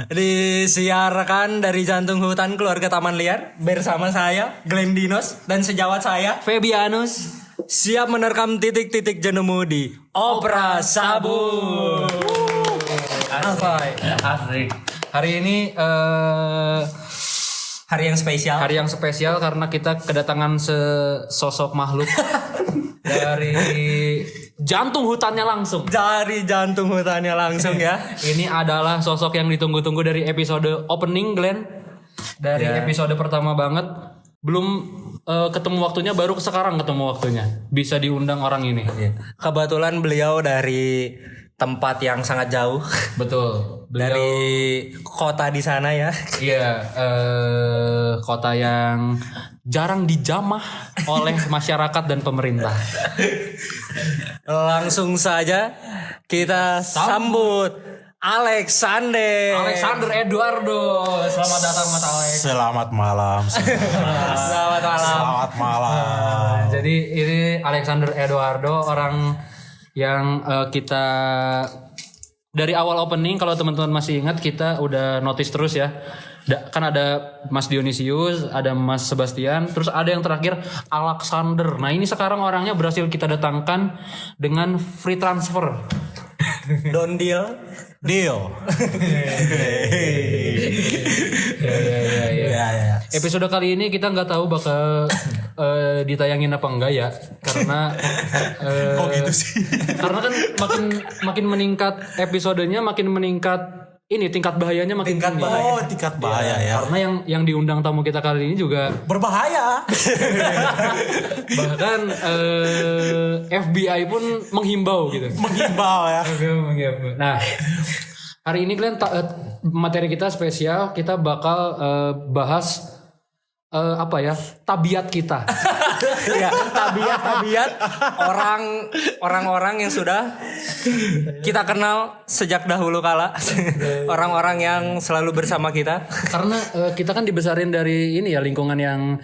Disiarkan dari jantung hutan keluarga Taman Liar bersama saya Glenn Dinos dan sejawat saya Febianus siap menerkam titik-titik jenuhmu di Opera Sabun. Asik. Hari ini Hari yang spesial. hari yang spesial karena kita kedatangan sesosok makhluk dari jantung hutannya langsung. Dari jantung hutannya langsung ya. Ini adalah sosok yang ditunggu-tunggu dari episode opening, Glenn. Dari episode pertama banget. Belum ketemu waktunya, baru sekarang ketemu waktunya. Bisa diundang orang ini. Kebetulan beliau dari tempat yang sangat jauh. Betul. Dari kota di sana ya. Iya, kota yang jarang dijamah oleh masyarakat dan pemerintah. Langsung saja kita sambut Alexander Eduardo. Selamat datang Mas Alex. Selamat malam. Selamat malam. Selamat malam. Jadi ini Alexander Eduardo, orang yang kita dari awal opening, kalau teman-teman masih ingat, kita udah notice terus ya. Kan ada Mas Dionysius, ada Mas Sebastian, terus ada yang terakhir Alexander. Nah ini sekarang orangnya berhasil kita datangkan dengan free transfer. Don deal. Ya. Episode kali ini kita nggak tahu bakal ditayangin apa enggak ya, karena Kok gitu sih? karena kan makin meningkat episodenya, makin meningkat ini tingkat bahayanya makin tinggi. Oh, tingkat bahaya ya. Karena yang diundang tamu kita kali ini juga Berbahaya. bahkan FBI pun menghimbau gitu. Menghimbau ya. Nah, hari ini Glenn, materi kita spesial. Kita bakal bahas tabiat kita. Ya, tabiat orang-orang yang sudah kita kenal sejak dahulu kala. Orang-orang yang selalu bersama kita. Karena kita kan dibesarin dari ini ya, lingkungan yang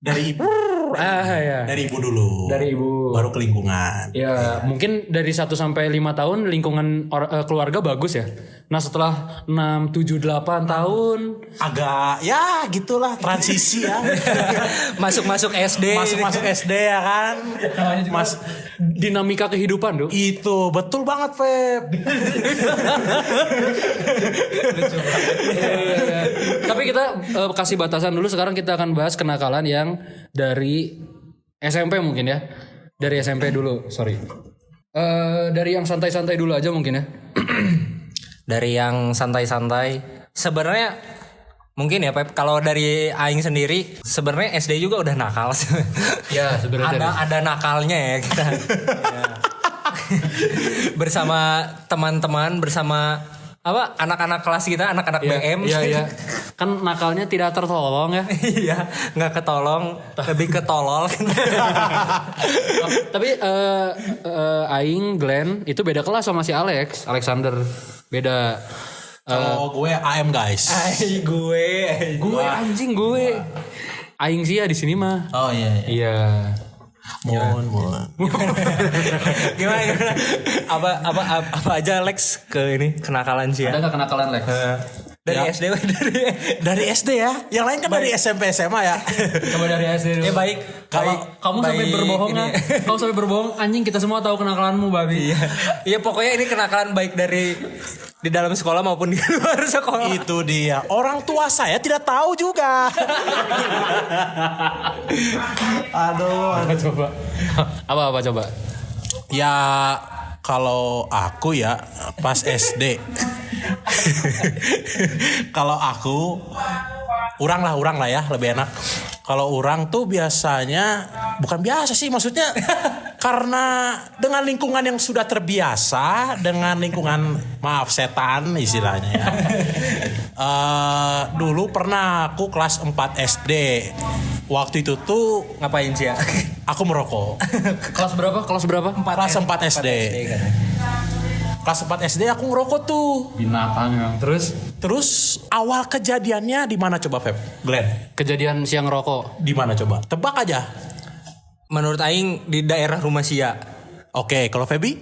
Dari ibu. ya. Dari ibu dulu. Dari ibu. Baru ke lingkungan. Ya, mungkin dari 1 sampai 5 tahun lingkungan keluarga bagus ya. Nah, setelah 6, 7, 8 tahun Agak ya gitulah transisi ya. Masuk SD. Masuk SD ya kan. Mas dinamika kehidupan, Dok. itu betul banget, Feb. Iya. Tapi kita kasih batasan dulu. Sekarang kita akan bahas kenakalan yang dari SMP mungkin ya. Dari SMP dulu, sorry. Dari yang santai-santai dulu aja mungkin ya. Dari yang santai-santai. Sebenarnya mungkin ya Pep, kalau dari aing sendiri sebenarnya SD juga udah nakal. Ya, sebenarnya ada nakalnya ya kita. Ya. Bersama teman-teman, bersama anak-anak kelas kita, anak-anak BM. Iya. Kan nakalnya tidak tertolong ya. Iya, nggak ketolong, lebih ketolol. Tapi aing Glenn itu beda kelas sama si Alexander. Beda. Kalau gue AM guys. Gue anjing gue. Aing sih ya di sini mah. Oh iya. Iya. Mohon. Gimana? Apa aja Lex ke ini kenakalan sih ya? Ada nggak kenakalan Lex? Dari Ya. SD Dari SD ya. Yang lain kan dari SMP SMA ya. Coba dari SD dulu. baik. Kalau kamu sampai berbohong ini. kamu sampai berbohong, anjing kita semua tahu kenakalanmu, babi. Iya pokoknya ini kenakalan baik dari di dalam sekolah maupun di luar sekolah. Itu dia. Orang tua saya tidak tahu juga. Aduh. Coba. Apa coba? Ya kalau aku ya pas SD. Kalau aku urang lah ya, lebih enak. Kalau orang tuh biasanya bukan biasa sih, maksudnya karena dengan lingkungan yang sudah terbiasa dengan lingkungan maaf setan istilahnya ya. Dulu pernah aku kelas 4 SD. Waktu itu tuh Ngapain sih ya? aku merokok. Kelas berapa? Kelas 4 SD. Kelas 4 SD aku ngerokok tuh. Binatang ya. Terus awal kejadiannya di mana coba, Feb? Glenn. Kejadian siang rokok. Di mana coba? Tebak aja. Menurut aing di daerah rumah Sia. Oke, kalau Febi?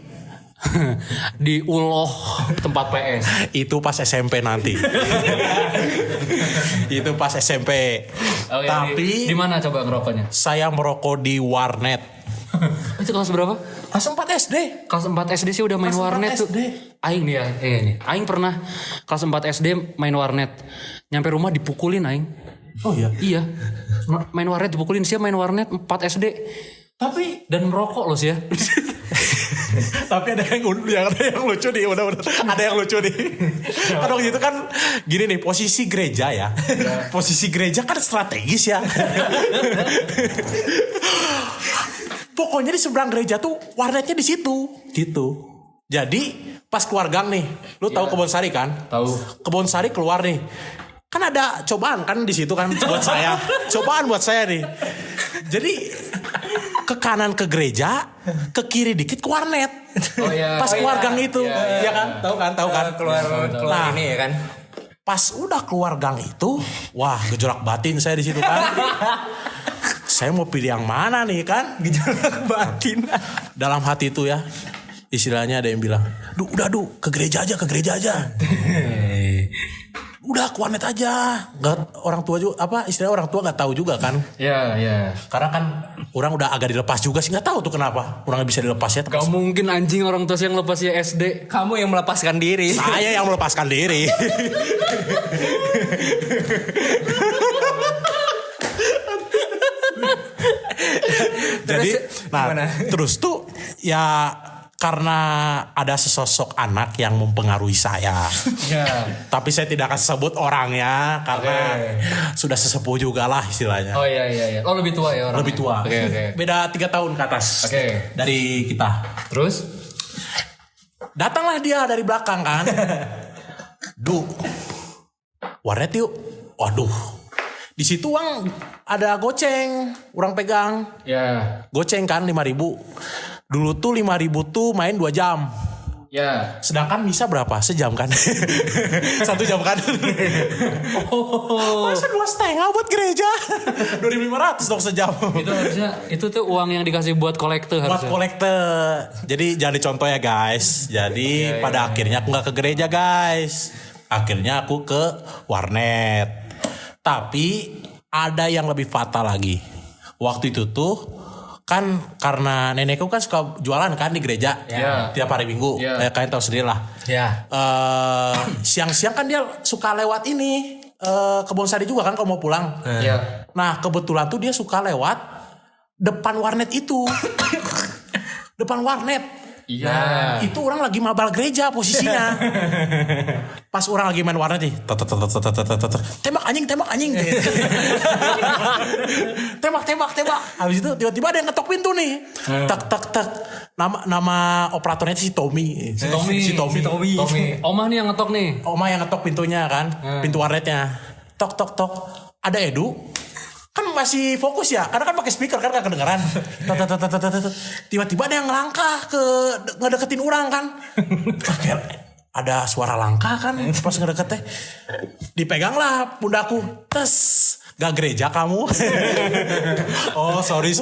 Di Uloh tempat PS. Itu pas SMP nanti. Itu pas SMP. Oh, iya, Tapi di mana coba ngerokoknya? saya merokok di warnet. Itu kelas berapa? Kelas 4 SD. Kelas 4 SD sih udah main Kelas 4 warnet tuh. SD. Aing nih ya, nih. Aing pernah kelas 4 SD main warnet. Nyampe rumah dipukulin aing. Oh iya. Iya. Main warnet dipukulin, siapa main warnet 4 SD. Tapi Dan merokok loh sih ya. Tapi ada yang lucu nih, udah ada yang lucu nih. Kan waktu itu kan gini nih, posisi gereja ya. Posisi gereja kan strategis ya. Pokoknya di seberang gereja tuh warnetnya di situ, gitu. Jadi pas keluar gang nih, lu tahu Kebon Sari kan? Tahu. Kebon Sari keluar nih. Kan ada cobaan kan di situ kan buat saya. Cobaan buat saya nih. Jadi ke kanan ke gereja, ke kiri dikit ke warnet. Oh iya. Pas keluar gang itu, Iya, ya kan? Tahu kan? keluar Nah, ini ya kan. pas udah keluar gang itu, wah gejolak batin saya di situ kan. Saya mau pilih yang mana nih kan? Gejolak batin. Dalam hati itu ya, istilahnya ada yang bilang, udah ke gereja aja, ke gereja aja. Udah ke warnet aja. Nggak, orang tua juga apa istilah orang tua nggak tahu juga kan? Iya, iya. Karena kan orang udah agak dilepas juga sih, nggak tahu tuh kenapa orang bisa dilepas ya. Gak mungkin anjing orang tua yang lepas ya SD. Kamu yang melepaskan diri. Saya yang melepaskan diri. Jadi, gimana? terus tuh ya karena ada sesosok anak yang mempengaruhi saya. Ya. Tapi saya tidak akan sebut orangnya karena sudah sesepuh juga lah istilahnya. Oh iya. Oh lebih tua ya orang. Lebih tua. Oke. Beda 3 tahun ke atas. Oke. Dari kita. Terus? Datanglah dia dari belakang kan. Warnet yuk. Waduh. Di situ uang ada goceng, orang pegang. Ya. Goceng kan 5.000. Dulu tuh 5.000 tuh main 2 jam. Ya. Sedangkan bisa berapa? Sejam kan? 1 jam kan? Masa 2,5 buat gereja? 2.500 dong sejam. Itu harusnya itu tuh uang yang dikasih buat kolektor Buat harusnya. kolektor. Jadi jadi contoh ya guys. Jadi pada akhirnya aku gak ke gereja guys. Akhirnya aku ke warnet. Tapi ada yang lebih fatal lagi. Waktu itu tuh kan karena nenekku kan suka jualan kan di gereja tiap hari Minggu. Kalian tahu sendiri lah. Ya. Siang-siang kan dia suka lewat ini Kebon Sari juga kan kalau mau pulang. Iya. Nah kebetulan tuh dia suka lewat depan warnet itu. Depan warnet. Iya. Nah, itu orang lagi mabal gereja posisinya. Pas orang lagi main warnet nih, tembak anjing. tembak. Habis itu tiba-tiba ada yang ngetok pintu nih. Tak. Nama operatornya si Tommy. Si Tommy. Omah nih yang ngetok nih. Oma yang ngetok pintunya kan, pintu warnetnya. Tok. Ada Edu. Kan masih fokus ya, karena kan pakai speaker kan gak kedengeran. Tiba-tiba ada yang ngelangkah ngedeketin orang kan. Ada suara langkah kan pas ngedeketnya. Dipegang lah pundaku. Tes. Gak gereja kamu. Oh sorry.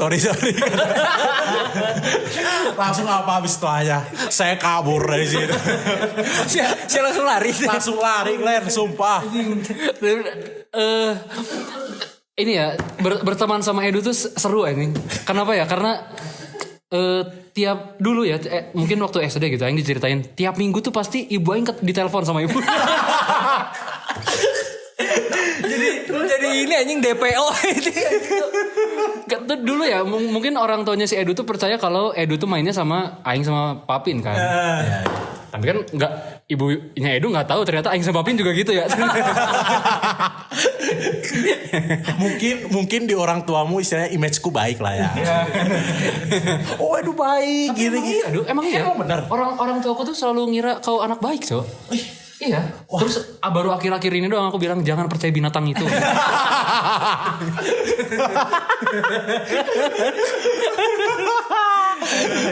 Langsung apa habis itu aja. Saya kabur dari situ. Saya langsung lari. Langsung lari Glenn, sumpah. Ini ya berteman sama Edu tuh seru ini. Kenapa ya? Karena tiap dulu ya mungkin waktu SD gitu Aing diceritain tiap minggu tuh pasti ibu Aing ditelepon sama ibu. Jadi ini anjing DPO itu. Dulu ya mungkin orang tuanya si Edu tuh percaya kalau Edu tuh mainnya sama Aing sama Papin kan. Ya. Tapi kan nggak ibunya Edu nggak tahu ternyata Aing sama Papin juga gitu ya. mungkin di orang tuamu istilahnya imageku baik lah ya. Oh Edu baik gini. Aduh, emang iya? Bener. Orang tuaku tuh selalu ngira kau anak baik, Cok. Iya. Terus baru akhir-akhir ini doang aku bilang jangan percaya binatang itu.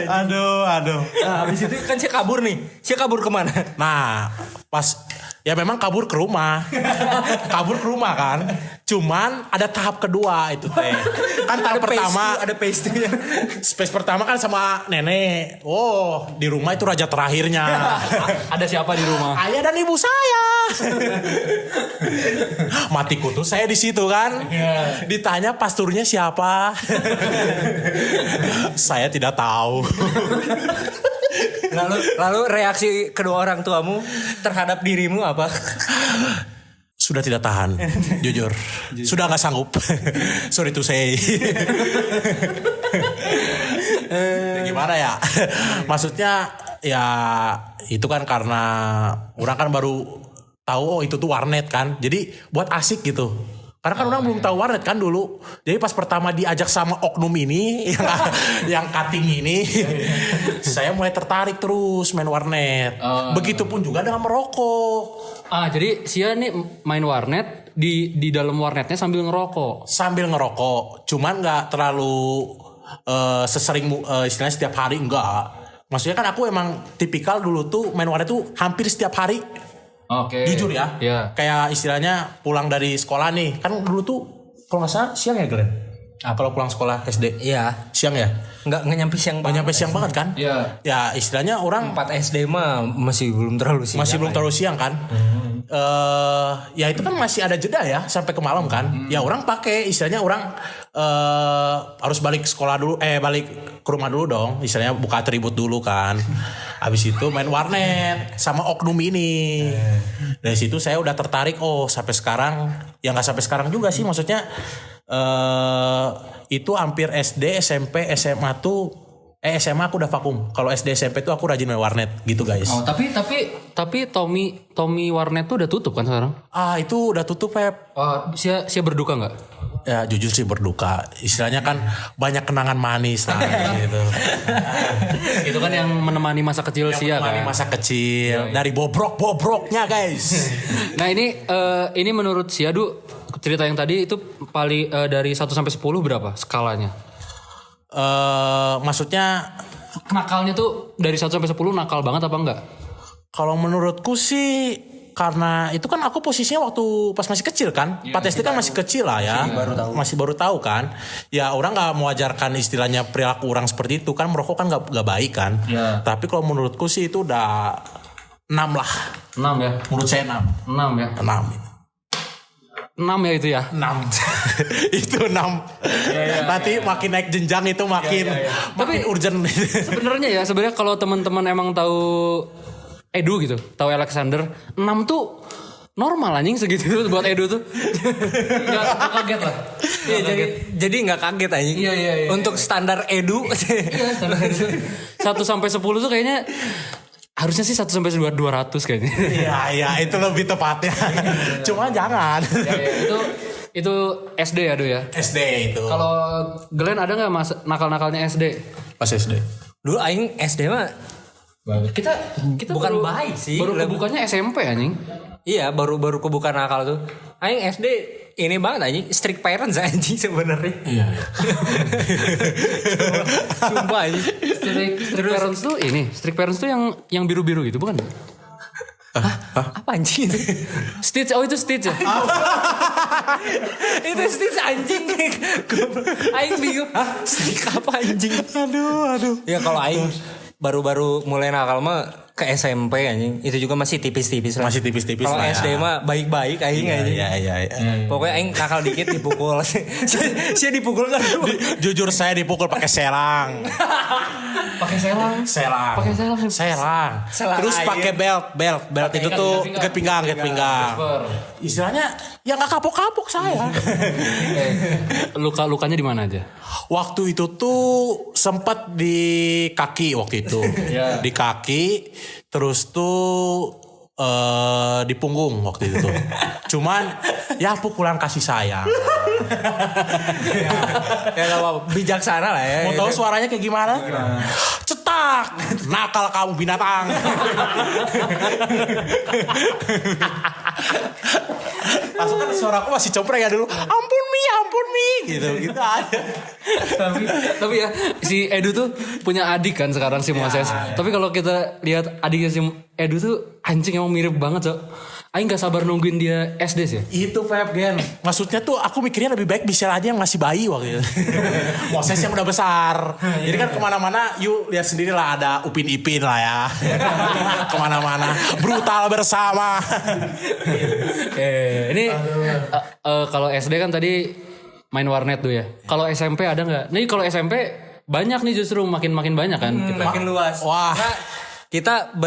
Aduh. Nah, habis itu kan saya kabur nih. Saya kabur kemana? Nah, pas Ya memang kabur ke rumah. Kabur ke rumah kan. Cuman ada tahap kedua itu teh. Kan tahap pertama ada pastry-nya. space pertama kan sama nenek. Oh, di rumah itu raja terakhirnya. Ada siapa di rumah? Ayah dan ibu saya. Mati kutu saya di situ kan. Ditanya pasturnya siapa? Saya tidak tahu. Lalu reaksi kedua orang tuamu terhadap dirimu apa? Sudah tidak tahan, jujur. Sudah nggak sanggup. Sorry to say. Ya, gimana ya? Maksudnya ya itu kan karena orang kan baru tahu oh itu tuh warnet kan. Jadi buat asik gitu. Karena kan orang belum tahu warnet kan dulu. Jadi pas pertama diajak sama oknum ini yang cutting ini, saya mulai tertarik terus main warnet. Begitupun juga dengan merokok. Jadi Sia nih main warnet di dalam warnetnya sambil ngerokok. Sambil ngerokok, cuman nggak terlalu sesering istilahnya setiap hari enggak. Maksudnya kan aku emang tipikal dulu tuh main warnet tuh hampir setiap hari. Oke. Jujur ya. Iya. Kayak istilahnya pulang dari sekolah nih. Kan dulu tuh kalau nggak salah siang ya Glenn? Kalau pulang sekolah SD. Iya. Siang ya? Nggak nyampe siang Nggak banget. nyampe siang banget kan? Iya. Ya istilahnya orang 4 SD mah masih belum terlalu siang. masih belum terlalu siang kan? Ya itu kan masih ada jeda ya sampai ke malam kan? Ya orang pakai istilahnya orang harus balik sekolah dulu, balik ke rumah dulu dong. Istilahnya buka atribut dulu kan. Habis itu main warnet sama oknum ini. Dari situ saya udah tertarik. Oh sampai sekarang, ya nggak sampai sekarang juga sih. Maksudnya itu hampir SD, SMP, SMA tuh. SMA aku udah vakum. Kalau SD SMP tuh aku rajin main warnet gitu guys. Oh, tapi Tommy warnet tuh udah tutup kan sekarang? Itu udah tutup Pep. Sia berduka nggak? Ya jujur sih berduka. Istilahnya kan banyak kenangan manis lah gitu. Itu kan yang menemani masa kecil Sia kan. Menemani masa kecil dari bobroknya guys. Nah ini menurut Sia cerita yang tadi itu paling dari 1 sampai 10 berapa skalanya? Maksudnya Nakalnya tuh dari 1 sampai 10 nakal banget apa enggak? kalau menurutku sih karena itu kan aku posisinya waktu pas masih kecil kan. 4 SD kan masih kecil lah ya. Masih baru tahu kan. Ya orang gak mewajarkan istilahnya perilaku orang seperti itu kan. Merokok kan gak baik kan. Ya. Tapi kalau menurutku sih itu udah 6 lah. 6 ya? Menurut saya 6. 6 ya? 6 ya itu ya? 6 itu 6 nanti makin naik jenjang itu makin makin urgent. Sebenarnya kalau teman-teman emang tahu Edu gitu, tahu Alexander, 6 tuh normal anjing segitu buat Edu tuh. Gak kaget lah. Iya, jadi nggak kaget anjing. Iya. Untuk standar Edu. Iya, standar Edu. 1 sampai 10 tuh kayaknya harusnya sih 1 sampai 200 kayaknya. Iya itu lebih tepatnya. Cuma jangan. Itu SD ya, Do ya. SD itu. Kalau Glenn ada nggak nakal-nakalnya SD? Pas SD. Dulu aing SD mah Kita bukan baru, baik sih. Baru kebukanya SMP anjing. Iya, baru kebuka nakal tuh. Aing SD ini banget anjing, strict parents anjing sebenarnya. Iya. Sumpah anjing. Strict parents tuh yang biru-biru gitu bukan? Apa anjing itu? Stitch, itu Stitch ya? Itu Stitch anjing. Aing bingung. Strict apa anjing? Aduh. Ya kalau aing baru-baru mulai nakal mah ke SMP anjing. Itu juga masih tipis-tipis lah. Masih tipis-tipis Kalau lah ya. SD mah baik-baik aing anjing. Iya. Pokoknya aing nakal dikit dipukul. Saya dipukul kan. Jujur saya dipukul pakai serang. Pakai selang. Pakai selang. Terus pakai belt itu tuh ikat pinggang. Istilahnya ya nggak kapok-kapok saya. Lukanya di mana aja? Waktu itu tuh sempat di kaki waktu itu. Di kaki, terus tuh di punggung waktu itu tuh. Cuman ya pukulan kasih sayang. Ya apa bijaksana lah ya. Mau tahu suaranya kayak gimana? Cetak, nakal kamu binatang. Langsung kan suaraku masih compreng ya dulu. Ampun Mi. ampun Mi gitu aja. tapi ya si Edu tuh punya adik kan sekarang si Moses. Tapi kalau kita lihat adiknya si Edu tuh anjing emang mirip banget, Cok. Aing gak sabar nungguin dia SD sih. Itu Feb Gen. Maksudnya tuh aku mikirnya lebih baik Michelle aja yang masih bayi waktu itu. Moses yang udah besar. Jadi kan kemana-mana yuk lihat sendiri lah ada Upin Ipin lah ya. Kemana-mana. Brutal bersama. Ini kalau SD kan tadi main warnet tuh ya. Kalau SMP ada nggak? Nih kalau SMP banyak nih justru makin banyak kan. Makin luas. Wah. Nah, kita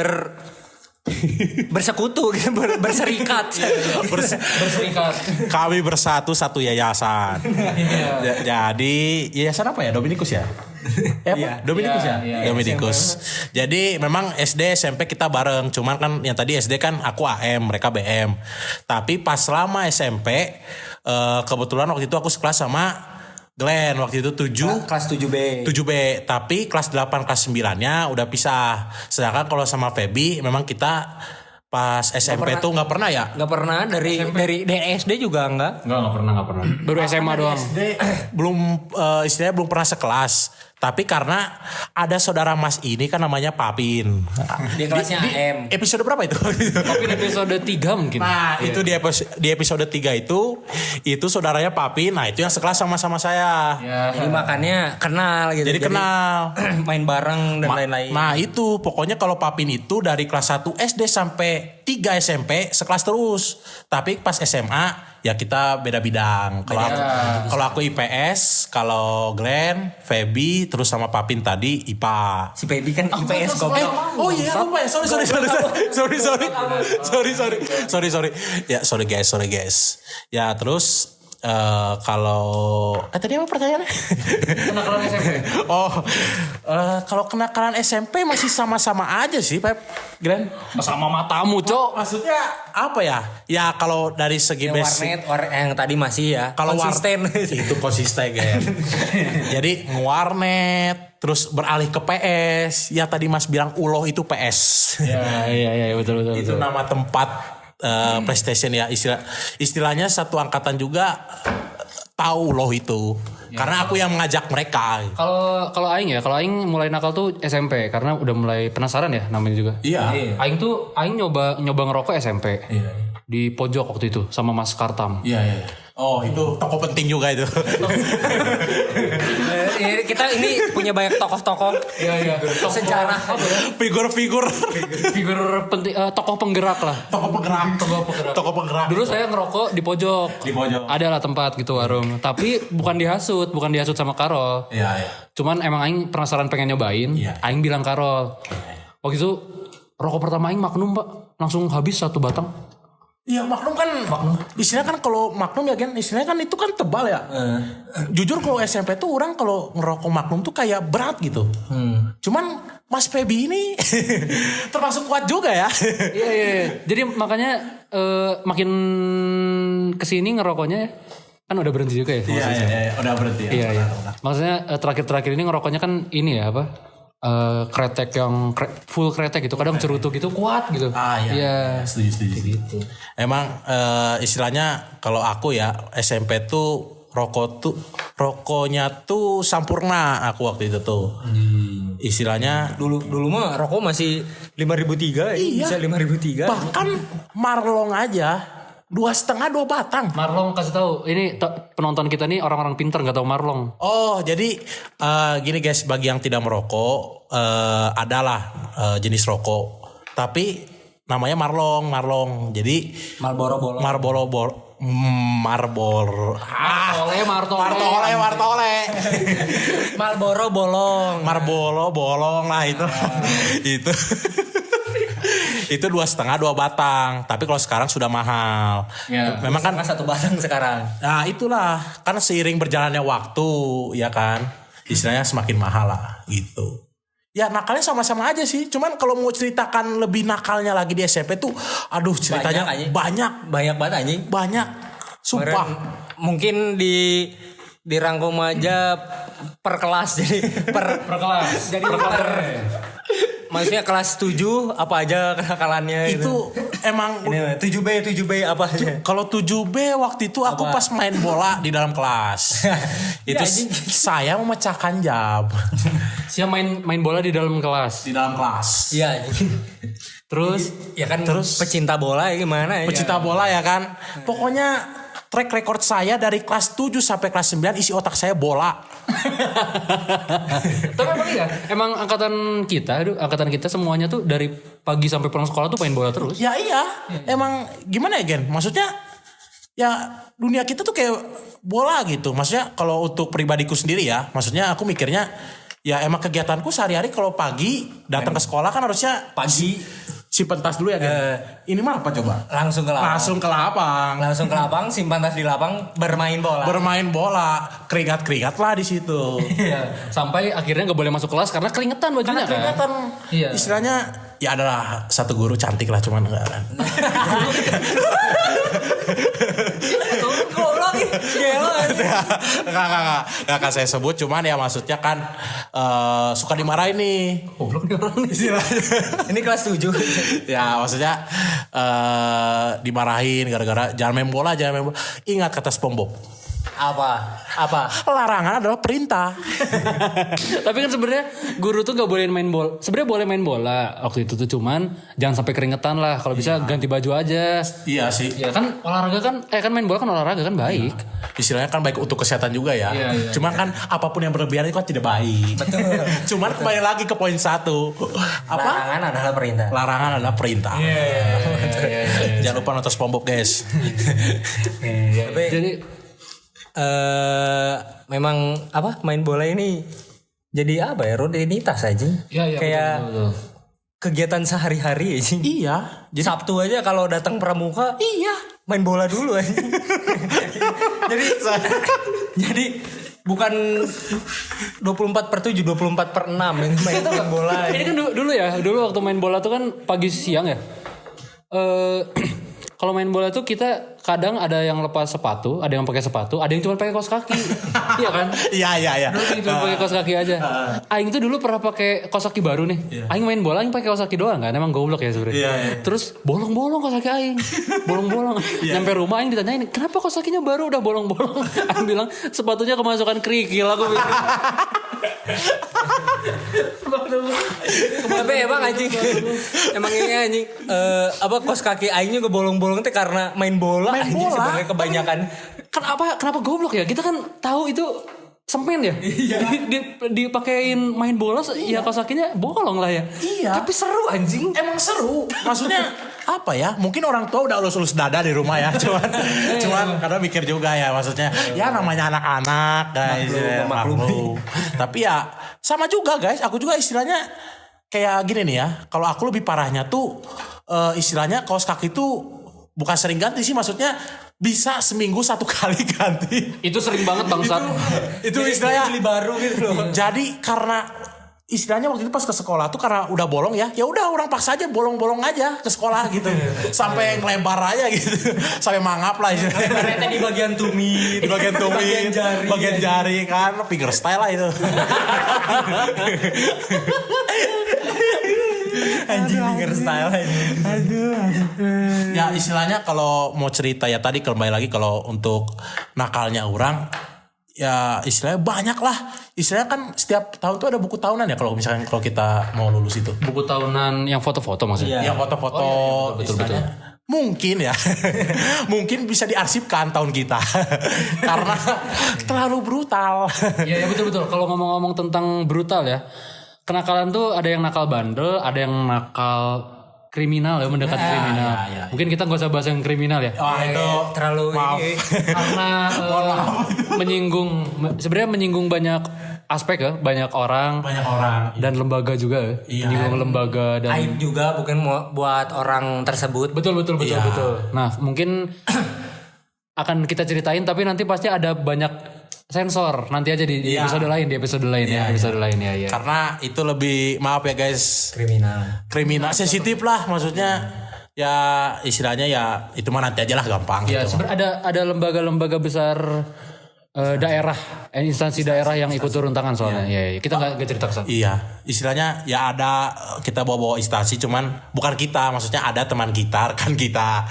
bersekutu gitu, berserikat. Berserikat. Kami bersatu satu yayasan. Jadi yayasan apa ya? Dominikus ya? Dominikus ya? Dominikus. Jadi memang SD SMP kita bareng. Cuman kan yang tadi SD kan aku AM, mereka BM. Tapi pas lama SMP kebetulan waktu itu aku sekelas sama Glenn waktu itu 7 Kelas 7B. Tapi kelas 8 kelas 9-nya udah pisah. Sedangkan kalau sama Feby memang kita pas SMP tuh nggak pernah ya? Nggak pernah dari SD juga enggak. Nggak pernah. Baru SMA doang. SD belum istilahnya belum pernah sekelas. Tapi karena ada saudara Mas ini kan namanya Papin. Di kelasnya AM. Episode berapa itu? Tapi episode 3 mungkin. Nah, itu di episode 3 itu saudaranya Papin. Nah, itu yang sekelas sama saya. Jadi makanya kenal gitu. Jadi kenal. Main bareng dan lain-lain. Nah, itu pokoknya kalau Papin itu dari kelas 1 SD sampai 3 SMP sekelas terus. Tapi pas SMA ya kita beda bidang. Kalau aku IPS, kalau Glenn, Feby, terus sama Papin tadi IPA. Si Baby kan IPS goblok. Oh iya lupa ya. Sorry. Ya sorry guys. Ya terus kalau tadi apa pertanyaannya? Kenakalan SMP. Kalau kenakalan SMP masih sama-sama aja sih, Pep. Glenn. Sama matamu, Cok. Maksudnya apa ya? Ya kalau dari segi Yang warnet yang tadi masih ya. kalau konsisten. Itu konsisten, Gen. Jadi ngewarnet, terus beralih ke PS. Ya tadi Mas bilang Uloh itu PS. Iya, betul. Itu nama tempat PlayStation ya, istilahnya satu angkatan juga tahu loh itu. Karena aku yang mengajak mereka. Kalau aing mulai nakal tuh SMP karena udah mulai penasaran ya namanya juga. Iya. Aing nyoba ngerokok SMP. Iya. Di pojok waktu itu sama Mas Kartam. Iya. Oh, itu tokoh penting juga itu. Kita ini punya banyak tokoh-tokoh. Iya. Sejarah. Figur penting, tokoh penggerak lah. Tokoh penggerak. Dulu saya ngerokok di pojok. Ada lah tempat gitu warung. Tapi bukan dihasut sama Karol. Iya. Cuman emang aing penasaran pengen nyobain. Iya. Aing bilang Karol. Waktu itu rokok pertama aing Magnum, Pak. Langsung habis 1 batang. Iya, Magnum. Istilahnya kan kalau Magnum ya Gen, istilahnya kan itu kan tebal ya. Jujur kalau SMP tuh orang kalau ngerokok Magnum tuh kayak berat gitu. Cuman Mas Feby ini termasuk kuat juga ya. Iya. Jadi makanya makin kesini ngerokoknya kan udah berhenti juga ya. Iya, udah berhenti ya. Iya. Maksudnya terakhir ini ngerokoknya kan ini ya apa? Kretek yang full kretek gitu, kadang cerutu gitu kuat gitu. Iya. Setuju. Gitu. Emang istilahnya kalau aku ya SMP tuh rokoknya tuh sampurna aku waktu itu tuh. Istilahnya Dulu mah rokok masih 5.300 Iya. bisa 5.300. bahkan Marlong aja 2,5 2 batang. Marlong kasih tahu, ini penonton kita nih orang-orang pintar nggak tahu Marlong. Oh, jadi gini guys, bagi yang tidak merokok adalah jenis rokok. Tapi namanya Marlong. Jadi Marlboro bolong. Martole. Marlboro bolong. Marbolo bolong lah itu. Itu. Itu 2,5 2 batang. Tapi kalau sekarang sudah mahal. Ya. Memang kan 1 batang sekarang. Nah itulah, kan seiring berjalannya waktu, ya kan, istilahnya semakin mahal lah, gitu. Ya nakalnya sama-sama aja sih, cuman kalau mau ceritakan lebih nakalnya lagi di SMP tuh, aduh ceritanya banyak banget anjing. banyak, sumpah. Mungkin dirangkum aja per kelas jadi per kelas. Jadi Maksudnya kelas 7 apa aja kenakalannya gitu. Itu emang Ini 7B apa aja? kalau 7B waktu itu aku pas main bola di dalam kelas. Itu saya memecahkan jam Siapa main bola di dalam kelas. di dalam kelas. Iya. Terus Ya kan pecinta bola ya gimana ya? Pecinta bola ya kan. Pokoknya track record saya dari kelas 7 sampai kelas 9 isi otak saya bola. tapi emang iya, emang angkatan kita semuanya tuh dari pagi sampai pulang sekolah tuh main bola terus. Ya iya. Emang gimana ya Gen? Maksudnya ya dunia kita tuh kayak bola gitu. Maksudnya kalau untuk pribadiku sendiri ya, maksudnya aku mikirnya ya emang kegiatanku sehari-hari kalau pagi datang ke sekolah kan harusnya Pagi simpen tas dulu ya Gen. Ini mah apa coba? langsung ke lapang. Langsung ke lapang. Simpan tas di lapang, bermain bola. Bermain bola, keringat-keringat lah di situ. Iya. Sampai akhirnya nggak boleh masuk kelas karena keringetan bajunya Karena keringetan. Iya. Istilahnya ya adalah satu guru cantik lah cuman enggak kan. Goblok nih. Gelo aja. Enggak akan saya sebut cuman ya maksudnya kan suka dimarahin nih. Goblok nih orang nih. Istilahnya. Ini kelas 7. Ya maksudnya dimarahin gara-gara jangan main bola. Ingat kata SpongeBob. Apa? Larangan adalah perintah. Tapi kan sebenarnya guru tuh nggak boleh main bola. Sebenarnya boleh main bola waktu itu tuh, cuman jangan sampai keringetan lah. Kalau bisa ganti baju aja. Iya sih. Ya kan olahraga kan main bola kan olahraga kan baik. Istilahnya kan baik untuk kesehatan juga ya. Iya. Cuman kan apapun yang berlebihan itu kan tidak baik. Betul. Cuman kembali lagi ke poin 1. Apa? Larangan adalah perintah. Larangan adalah perintah. Jangan lupa nonton SpongeBob guys. Tapi Jadi memang main bola ini jadi apa ya, rutinitas aja. Iya, Kayak betul. kegiatan sehari-hari aja. Iya. Jadi Sabtu aja kalau datang pramuka iya. main bola dulu aja. jadi bukan 24/7, 24/6 ini main bola. Ini kan dulu waktu main bola tuh kan pagi siang ya. Kalau main bola tuh kita kadang ada yang lepas sepatu, ada yang pakai sepatu, ada yang cuma pakai kaos kaki. Iya kan? Iya. Dulu cuma pakai kaos kaki aja. Aing tuh dulu pernah pakai kaos kaki baru nih. Aing main bola, aing pakai kaos kaki doang kan. Emang goblok ya sebenarnya. Iya. Terus bolong-bolong kaos kaki aing. Bolong-bolong. Nyampe rumah aing ditanyain, "Kenapa kaos kakinya baru udah bolong-bolong?" Aing bilang, "Sepatunya kemasukan kerikil." Aku bilang. Tapi emang anjing. Emang ini anjing kaos kaki aing juga bolong-bolong teh karena main bola. Main anjing, bola. sebenarnya kebanyakan. Kenapa goblok ya? Kita kan tahu itu semen ya. Dipakein main bola ya kaos kakinya bolong lah ya. Iya. Tapi seru anjing. Emang seru. Maksudnya apa ya? Mungkin orang tua udah ulus-ulus dada di rumah ya. Cuman karena mikir juga ya maksudnya. Ya namanya anak-anak guys. Maklum. Tapi ya sama juga guys. Aku juga istilahnya kayak gini nih ya. Kalau aku lebih parahnya tuh istilahnya kaos kaki tuh bukan sering ganti sih, maksudnya bisa seminggu 1 kali ganti. Itu sering banget bangsat. Itu istilahnya beli baru gitu loh. Jadi karena istilahnya waktu itu pas ke sekolah tuh karena udah bolong ya udah orang paksa aja bolong-bolong aja ke sekolah gitu. Sampai ngelebar aja gitu. Sampai mangap lah istilahnya. Ternyata di bagian tumit, Di bagian tumit, bagian jari kan finger style lah itu. anjing finger style anjing. Ya istilahnya kalau mau cerita ya tadi kembali lagi kalau untuk nakalnya orang ya istilahnya banyak lah. Istilahnya kan setiap tahun tuh ada buku tahunan ya kalau misalkan kalau kita mau lulus itu. Buku tahunan yang foto-foto maksudnya. Yang foto-foto betul. mungkin ya. Mungkin bisa diarsipkan tahun kita. Karena terlalu brutal. Iya betul. Kalau ngomong-ngomong tentang brutal ya. Kenakalan tuh ada yang nakal bandel, ada yang nakal kriminal ya, mendekati kriminal. iya. Mungkin kita nggak usah bahas yang kriminal ya. Wah itu Terlalu maaf. ini. Karena menyinggung banyak aspek ya, banyak orang dan lembaga juga ya. Iya. Menyinggung lembaga dan Aib juga bukan buat orang tersebut. betul. Iya. Nah, mungkin akan kita ceritain tapi nanti pasti ada banyak sensor. Nanti aja di episode lain, ya. Karena itu lebih maaf ya guys. Kriminal sensitif lah maksudnya. Ya istilahnya ya itu mah nanti aja lah gampang Ya, gitu. sebenarnya ada lembaga-lembaga besar daerah, instansi daerah yang ikut turun tangan soalnya. Iya, kita nggak cerita kesana. Iya, istilahnya ya ada kita bawa instansi, cuman bukan kita, maksudnya ada teman kita, rekan kita.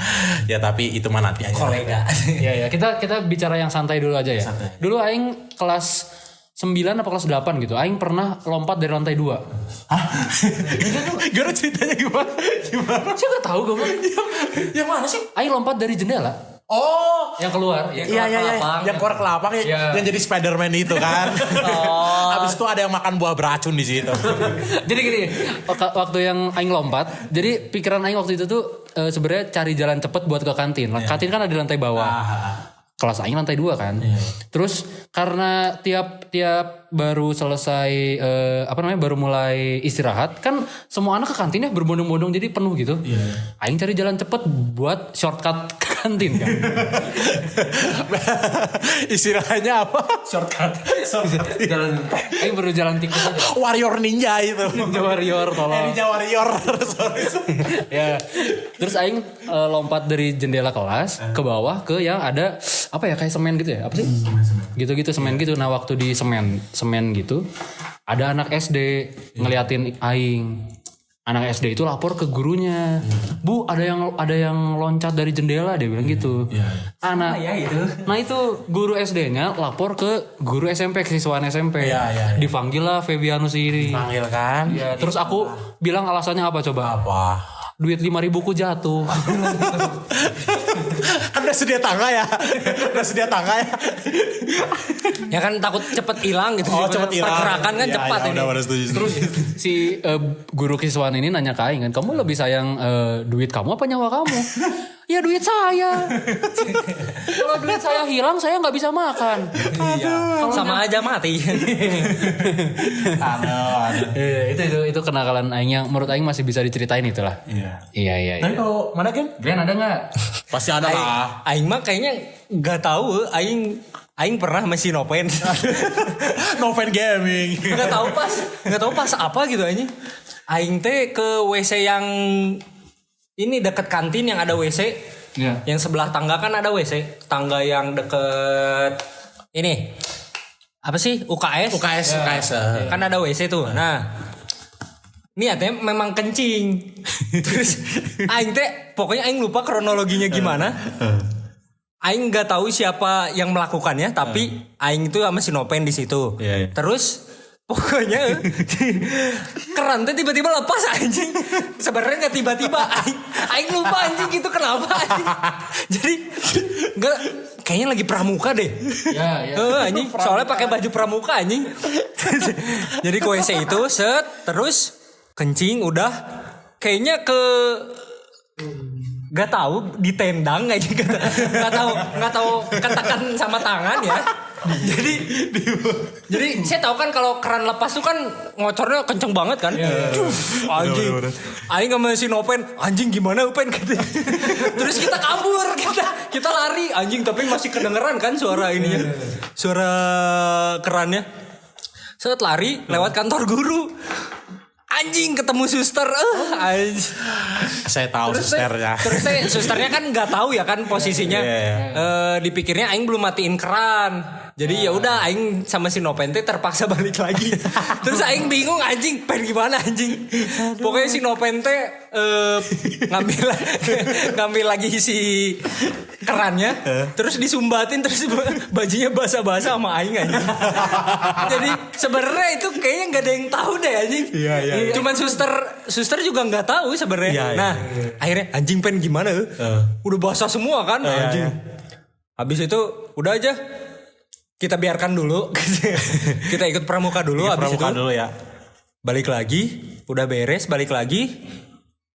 Ya tapi itu mah nanti aja. Kolega. Iya, kita bicara yang santai dulu aja ya. Santai. Dulu aing kelas 9 apa kelas 8 gitu. Aing pernah lompat dari lantai 2. Hah? Gimana ceritanya gimana? Saya nggak tahu goblok. Yang mana sih? Aing lompat dari jendela. Oh, Yang keluar. iya. Yang keluar ke lapang Iya. yang jadi Spider-Man itu kan. Habis itu ada yang makan buah beracun di situ. Jadi gini, waktu yang aing lompat, jadi pikiran aing waktu itu tuh sebenarnya cari jalan cepet buat ke kantin. Kantin kan ada di lantai bawah. Kelas aing lantai 2 kan. Terus karena tiap baru selesai baru mulai istirahat kan semua anak ke kantinnya berbondong-bondong jadi penuh gitu. Aing cari jalan cepet buat shortcut ke kantin kan. Istilahnya apa? Shortcut. Jalan aing baru jalan tikus aja. Warrior ninja itu. Ninja warrior tolong. Ninja warrior. Sorry. Ya. Terus aing lompat dari jendela kelas ke bawah ke yang ada apa ya kayak semen gitu ya? Apa sih? Gitu-gitu semen gitu. Nah, waktu di semen gitu, ada anak SD ngeliatin aing. Anak SD itu lapor ke gurunya. Bu, ada yang loncat dari jendela, dia bilang gitu. Anak itu. Nah, itu guru SD-nya lapor ke guru SMP, kesiswaan SMP. Iya. Dipanggil lah Febianus ini. Panggil kan? Ya, terus aku bilang alasannya apa coba? Apa? Duit 5.000 ku jatuh. Kan udah sedia tangga ya. Ya kan takut cepet hilang gitu. Oh, cepet hilang. Pergerakan kan Ya, cepat ya, ini. udah setuju. Terus si guru kiswaan ini nanya ke aing kan, kamu lebih sayang duit kamu apa nyawa kamu? Ya duit saya. Kalau duit saya hilang, saya nggak bisa makan. Sama aja mati. Aduh. Itu kenakalan aing yang menurut aing masih bisa diceritain itulah. Iya. Tapi kalau mana kan? Glenn ada nggak? Pasti ada lah. Aing mah kayaknya nggak tahu. Aing pernah masih Nopen. Noven Gaming. Nggak tahu pas apa gitu anjing. Aing teh ke WC yang ini deket kantin yang ada WC. Iya. Yang sebelah tangga kan ada WC. Tangga yang deket ini apa sih UKS? UKS. Kan ada WC tuh. Nah, niatnya memang kencing. Terus aing teh pokoknya aing lupa kronologinya gimana. Aing nggak tahu siapa yang melakukannya, tapi aing itu sama si Nopen di situ. Iya. Terus pokoknya keran teh tiba-tiba lepas anjing. Sebenarnya nggak tiba-tiba aing lupa anjing itu kenapa anjing. Jadi nggak kayaknya lagi pramuka deh. Ya. Anjing soalnya pakai baju pramuka anjing. Jadi ke WC itu terus kencing udah kayaknya ke gak tahu ditendang aja nggak tahu ketekan sama tangan ya. Jadi saya tahu kan kalau keran lepas tuh kan ngocornya kenceng banget kan. Anjing. Aing sama si Nopen, anjing gimana Upen gitu. Terus kita kabur, kita lari anjing tapi masih kedengeran kan suara ininya. Suara kerannya. Saat lari lewat kantor guru. Anjing ketemu suster. Anjing. Saya tahu susternya. Terus susternya kan nggak tahu ya kan posisinya. Dipikirnya aing belum matiin keran. Jadi ya udah aing sama si Nopen teh terpaksa balik lagi. Terus aing bingung anjing pengen gimana anjing. Pokoknya si Nopen teh ngambil lagi si kerannya, terus disumbatin terus bajunya basah-basah sama aing anjing. Jadi sebenarnya itu kayaknya nggak ada yang tahu deh anjing. Iya. Cuman suster juga nggak tahu sebenarnya. Iya. Akhirnya anjing pengen gimana? Udah basah semua kan anjing. Habis itu udah aja kita biarkan dulu. Kita ikut pramuka dulu. Habis itu dulu ya. balik lagi, udah beres balik lagi.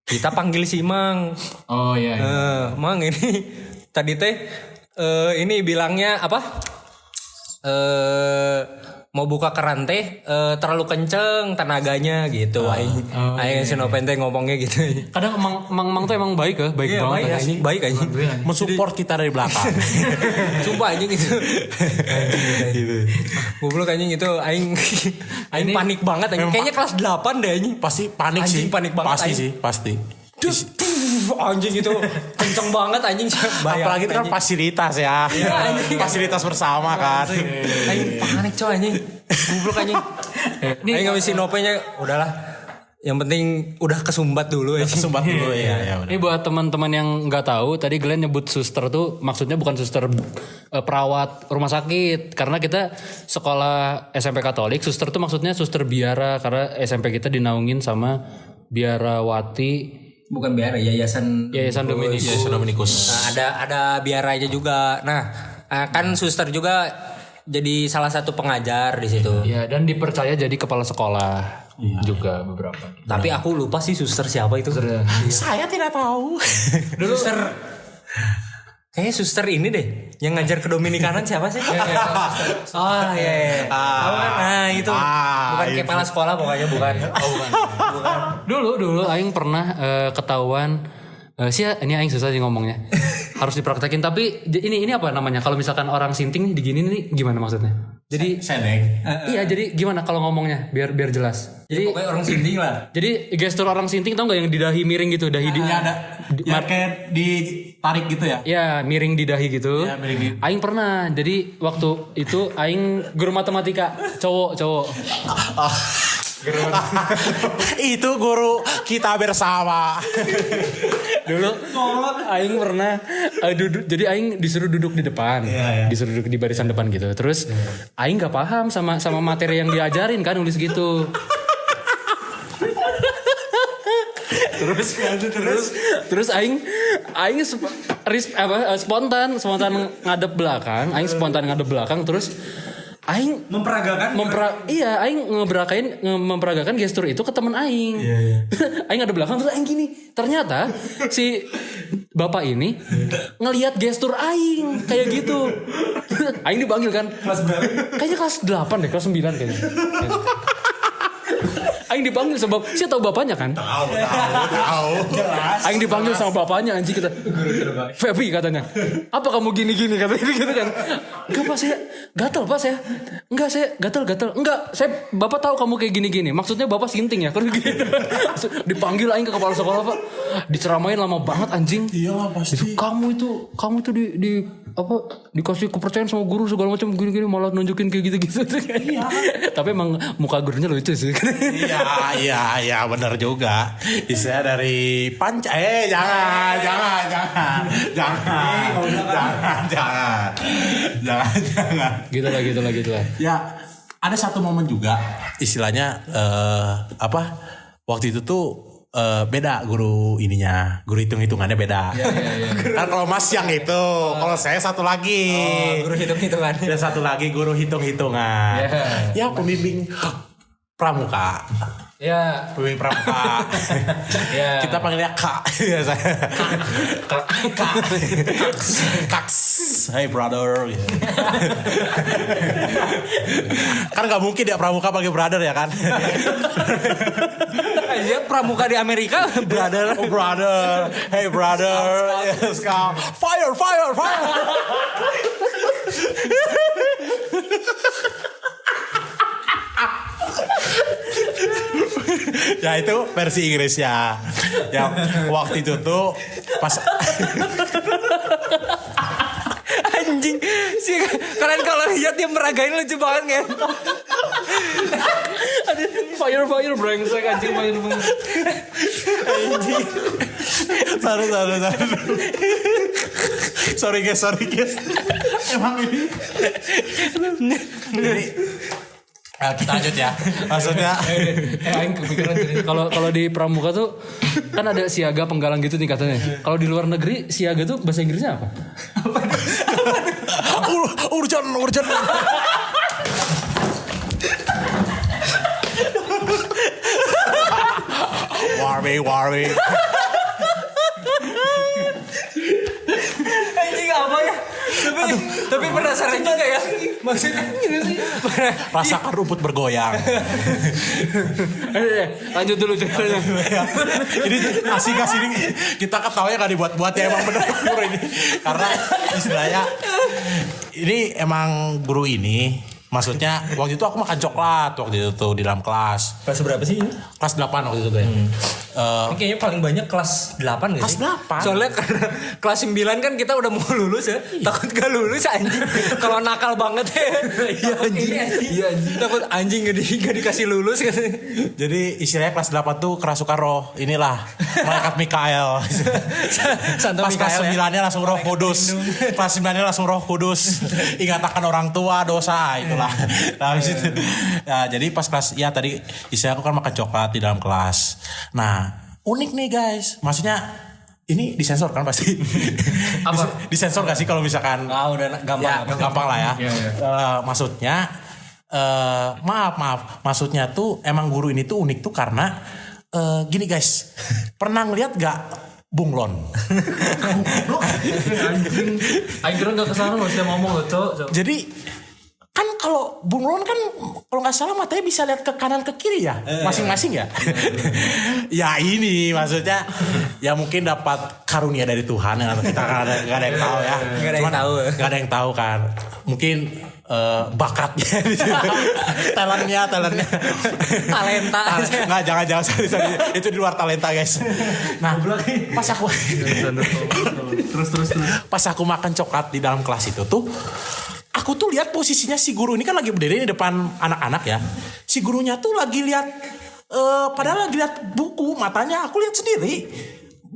Kita panggil si Mang. Oh iya. Mang ini tadi teh ini bilangnya apa? Mau buka keran teh terlalu kenceng tenaganya gitu. Aing si Nopen teh ngomongnya gitu. Kadang Mang tuh emang baik ya, baik banget anjing. Baik aja. Mensupport kita dari belakang. Sumpah anjing itu. Goblok anjing itu aing panik banget anjing. Kayaknya kelas 8 deh anjing. Pasti panik Anjing sih. panik banget, Pasti aing. sih, pasti. Anjing itu kenceng banget anjing. Apalagi itu kan fasilitas ya. anjing. Fasilitas bersama kan. Anjing panik coy anjing. Goblok anjing. Ini ngabisin nopenya udahlah. Yang penting udah kesumbat dulu ya. Kesumbat dulu ya. Ini buat teman-teman yang nggak tahu, tadi Glenn nyebut suster tuh maksudnya bukan suster perawat rumah sakit, karena kita sekolah SMP Katolik, suster tuh maksudnya suster biara, karena SMP kita dinaungin sama biarawati. Bukan biara, Yayasan Dominikus. Nah, ada biaranya juga. Nah, kan suster juga jadi salah satu pengajar di situ. Ya, dan dipercaya jadi kepala sekolah juga beberapa. Tapi aku lupa sih suster siapa itu. Saya tidak tahu. Dulu suster kayaknya suster ini deh yang ngajar ke Dominikanan siapa sih? Oh iya. Tahu kan? Nah itu bukan kepala sekolah pokoknya bukan. Oh bukan. Dulu aing pernah ketahuan ini aing susah sih ngomongnya. Harus dipraktekin, tapi ini apa namanya? Kalau misalkan orang sinting digini nih gimana maksudnya? Jadi Seneng. iya, jadi gimana kalau ngomongnya biar jelas. Jadi pokoknya orang sinting lah. Jadi gestur orang sinting tau nggak yang di dahi miring gitu, dahi di Ya ada. Ya kayak ditarik gitu ya. ya miring di dahi gitu. Ya, miring di- Aing pernah. Jadi waktu itu aing guru matematika cowok. Itu guru kita bersama. Dulu aing pernah duduk, jadi aing disuruh duduk di depan. Disuruh duduk di barisan depan gitu. Terus aing gak paham sama materi yang diajarin kan, nulis gitu. terus aing spontan ngadep belakang terus aing aing memperagakan gestur itu ke teman aing. Aing ada belakang terus aing gini. Ternyata si bapak ini ngelihat gestur aing kayak gitu. Aing dipanggil kan. Kayaknya kelas 8 deh, kelas 9 kayaknya. Aing dipanggil sebab saya tahu bapaknya kan. Tahu. Aing dipanggil sama bapaknya anjing kita. Febi katanya. Apa kamu gini-gini katanya gitu kan. Enggak Pak, saya gatal Pak saya. Enggak saya gatal. Enggak, saya Bapak tahu kamu kayak gini-gini. Maksudnya Bapak sinting ya kan gitu. Dipanggil aing ke kepala sekolah Pak. Diceramain lama banget anjing. Iya pasti. Kamu itu di dikasih kepercayaan sama guru segala macam gini-gini malah nunjukin kayak gitu-gitu. Tapi emang muka gurunya lucu sih. Iya benar juga. Istilah dari panca. Jangan. Gitu lah. Ya ada satu momen juga. Istilahnya waktu itu tuh beda guru ininya, guru hitung-hitungannya beda. Kan kalau Mas yang itu, kalau saya satu lagi. Guru hitung-hitungan. Ada satu lagi guru hitung-hitungan. Ya pembimbing pramuka. Ya. Pembimbing pramuka. Ya. Kita panggilnya Kak. Kaks. Hey brother. Kan gak mungkin dia pramuka pakai brother ya kan. Dia pramuka di Amerika, brother. Oh brother. Hey brother. Yes, fire. Ya itu versi Inggrisnya. Ya waktu itu tuh pas Anjing sih kalian kalau lihat dia meragain lucu banget kan. Fire brengsek anjing fire. anjing. Sorry guys. Emang ini. Jadi kita lanjut ya. Maksudnya Aing kepikiran jadi kalau di pramuka tuh kan ada siaga penggalang gitu nih katanya. Kalau di luar negeri siaga tuh bahasa Inggrisnya apa? Urgent. Warming. Anjing apa ya? Tapi penasaran juga ya. Maksudnya Rasakan rumput bergoyang. Lanjut dulu ceritanya. Ini kasih ini kita ketawanya gak dibuat-buat ya emang bener guru ini. Karena istilahnya ini emang guru ini. Maksudnya waktu itu aku makan coklat waktu itu tuh di dalam kelas. kelas berapa sih ini? Kelas 8 waktu itu gue. Ini kayaknya paling banyak kelas 8 gak Kelas sih? 8. Soalnya karena kelas 9 kan kita udah mau lulus ya. Takut gak lulus anjing. Kalau nakal banget ya. Iya anjing. Iya anjing. Takut anjing gak dikasih lulus kan. Jadi istilahnya kelas 8 tuh kerasukan roh. Inilah malaikat Mikael. Santo Pas kelas Mikael ya. 9-nya langsung roh kudus. Kelas 9-nya langsung roh kudus. Ingat akan orang tua dosa itulah. Nah, habis itu. Ya, jadi pas kelas ya tadi istilahnya aku kan makan coklat di dalam kelas. Nah, unik nih guys. Maksudnya ini disensor kan pasti. Apa? Disensor gak sih kalau misalkan Udah gampang. ya, gampang lah ya. Iya. Maksudnya maaf. Maksudnya tuh emang guru ini tuh unik tuh karena gini guys. Pernah ngeliat gak bunglon? Aing kira nggak kesana loh, saya ngomong loh cok. Jadi kan kalau bunglon kan kalau nggak salah matanya bisa lihat ke kanan ke kiri ya masing-masing ya. Ya ini maksudnya ya mungkin dapat karunia dari Tuhan ya, kita nggak ada yang tahu ya. Nggak ada yang tahu. Nggak ada yang tahu kan. Mungkin bakatnya di situ. talentnya. Talenta. Nggak jangan sorry. Itu di luar talenta guys. Nah pas aku Terus. pas aku makan coklat di dalam kelas itu tuh aku tuh lihat posisinya si guru ini kan lagi berdiri di depan anak-anak ya. Si gurunya tuh lagi lihat padahal lagi lihat buku, matanya aku lihat sendiri.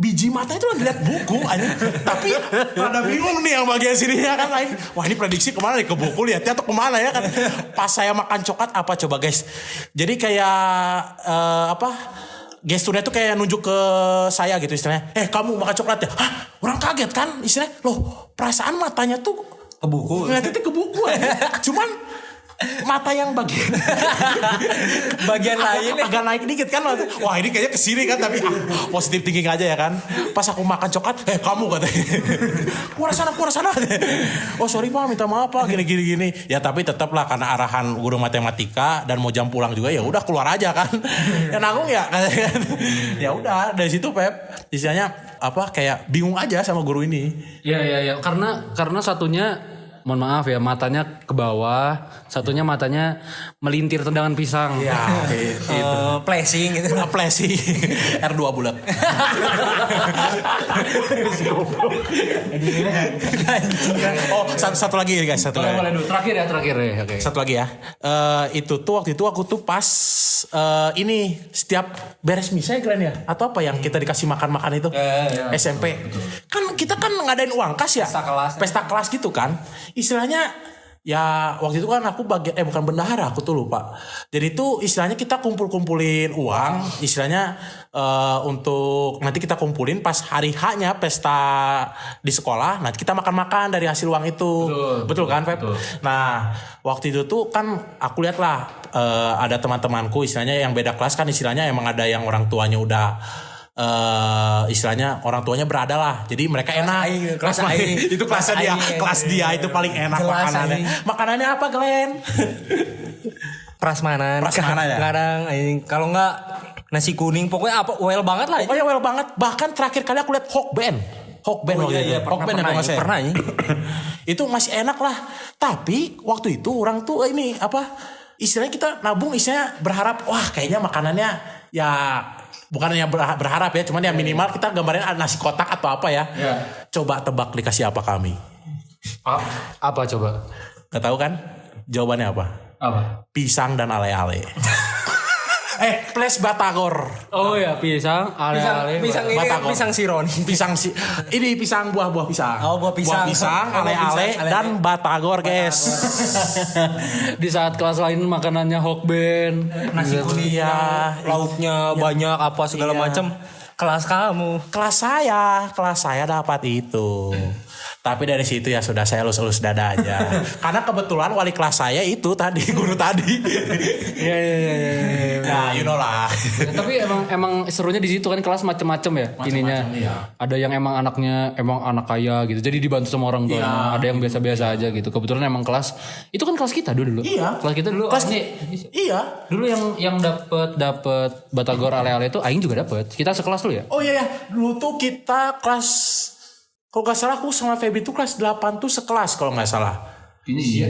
Biji mata itu lagi lihat buku aja. Tapi rada bingung nih yang bagian sininya kan lain. Wah ini prediksi kemana nih, ke buku lihatnya atau kemana ya kan. Pas saya makan coklat apa coba guys. Jadi kayak gesturnya tuh kayak nunjuk ke saya gitu istilahnya. Kamu makan coklat ya? Hah? Orang kaget kan istilahnya. Loh perasaan matanya tuh Ke buku. ngeliatnya ke buku aja. Cuman mata yang Bagian lain agak naik dikit kan. Wah ini kayaknya kesini kan. Tapi positif thinking aja ya kan. Pas aku makan coklat kamu katanya. Keluar sana. Oh sorry pak, minta maaf pak, gini. Ya tapi tetap lah karena arahan guru matematika dan mau jam pulang juga ya udah keluar aja kan. Ya nanggung ya katanya kan. Ya udah dari situ Pep istilahnya kayak bingung aja sama guru ini. Iya. Karena satunya mohon maaf ya, matanya ke bawah, satunya matanya melintir tendangan pisang. Ya itu. Flashing gitu. Plesi R2 bulat. Oh satu lagi guys, satu lagi. Boleh dulu. Terakhir ya. Oke. Satu lagi ya. Itu tuh waktu itu aku tuh pas ini setiap beres misa ya Glenn ya, atau apa yang kita dikasih makan itu SMP. Kan kita kan ngadain uang kas ya. Pesta kelas gitu kan. Istilahnya ya waktu itu kan aku bukan bendahara, aku tuh lupa. Jadi itu istilahnya kita kumpulin uang, istilahnya untuk nanti kita kumpulin pas hari H-nya pesta di sekolah. Nanti kita makan-makan dari hasil uang itu. Betul kan, Pep? Betul. Nah, waktu itu tuh kan aku lihat lah ada teman-temanku istilahnya yang beda kelas kan istilahnya emang ada yang orang tuanya udah istilahnya orang tuanya berada lah, jadi mereka enak. Kelas aing. Itu kelasnya dia, kelas dia itu paling enak makanannya. Makanannya apa Glenn? Prasmanan Ya. Kadang kalau nggak nasi kuning, pokoknya apa well banget lah. Pokoknya well banget. Bahkan terakhir kali aku lihat Hokben waktu itu. Hokben ya kalau nggak salah. Pernah ya. Itu masih enak lah. Tapi waktu itu orang tuh ini istilahnya kita nabung istilahnya berharap wah kayaknya makanannya ya bukannya berharap ya, cuman ya minimal kita gambarin nasi kotak atau apa ya. Coba tebak dikasih apa kami? Apa coba? Gak tahu kan? Jawabannya apa? Pisang dan ale-ale. Plus batagor. Oh ya, pisang, ale-ale. Pisang ini kan Batagor. pisang sironi. Ini pisang buah pisang. Oh, buah pisang. Ale-ale dan batagor, guys. Di saat kelas lain makanannya Hokben, Nasi kuning, Iya. lauknya banyak apa segala macam. Kelas kamu. Kelas saya dapat itu. Tapi dari situ ya sudah saya elus-elus dada aja. Karena kebetulan wali kelas saya itu tadi, guru tadi. Iya. Nah, you know lah. Tapi emang serunya di situ kan kelas macem-macem ya ininya. Iya. Ada yang emang anaknya emang anak kaya gitu. Jadi dibantu sama orang tuanya. Iya. Ada yang biasa-biasa aja gitu. Kebetulan emang kelas itu kan kelas kita dulu. Iya. Kelas kita dulu. Iya. Dulu yang dapat batagor ale-ale itu aing juga dapat. Kita sekelas dulu ya. Oh iya. Dulu tuh kita kelas, kalau gak salah aku sama Feby tuh kelas 8 tuh sekelas kalau gak salah. Ini iya.